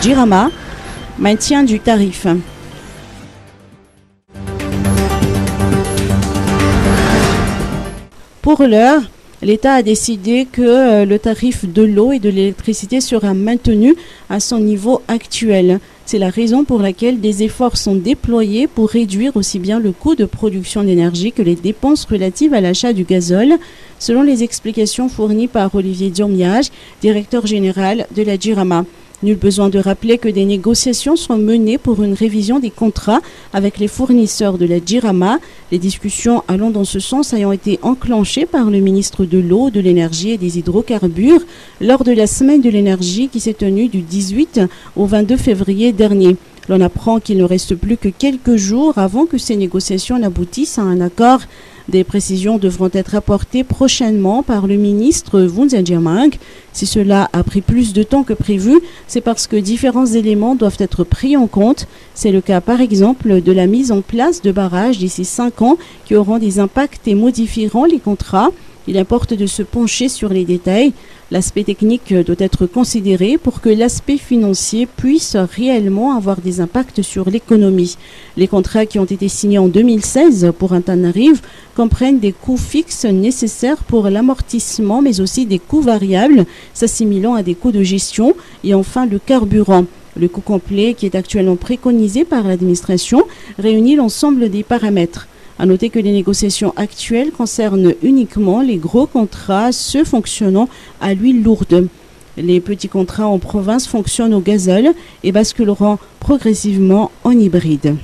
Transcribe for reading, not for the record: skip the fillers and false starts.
Jirama, maintien du tarif. Pour l'heure, l'État a décidé que le tarif de l'eau et de l'électricité sera maintenu à son niveau actuel. C'est la raison pour laquelle des efforts sont déployés pour réduire aussi bien le coût de production d'énergie que les dépenses relatives à l'achat du gazole, selon les explications fournies par Olivier Diomniage, directeur général de la Jirama. Nul besoin de rappeler que des négociations sont menées pour une révision des contrats avec les fournisseurs de la Jirama. Les discussions allant dans ce sens ayant été enclenchées par le ministre de l'Eau, de l'Énergie et des Hydrocarbures lors de la semaine de l'énergie qui s'est tenue du 18 au 22 février dernier. L'on apprend qu'il ne reste plus que quelques jours avant que ces négociations n'aboutissent à un accord. Des précisions devront être apportées prochainement par le ministre Wun Jiamang. Si cela a pris plus de temps que prévu, c'est parce que différents éléments doivent être pris en compte. C'est le cas par exemple de la mise en place de barrages d'ici 5 ans qui auront des impacts et modifieront les contrats. Il importe de se pencher sur les détails. L'aspect technique doit être considéré pour que l'aspect financier puisse réellement avoir des impacts sur l'économie. Les contrats qui ont été signés en 2016 pour Antananarivo comprennent des coûts fixes nécessaires pour l'amortissement, mais aussi des coûts variables s'assimilant à des coûts de gestion et enfin le carburant. Le coût complet qui est actuellement préconisé par l'administration réunit l'ensemble des paramètres. À noter que les négociations actuelles concernent uniquement les gros contrats, ceux fonctionnant à l'huile lourde. Les petits contrats en province fonctionnent au gazole et basculeront progressivement en hybride.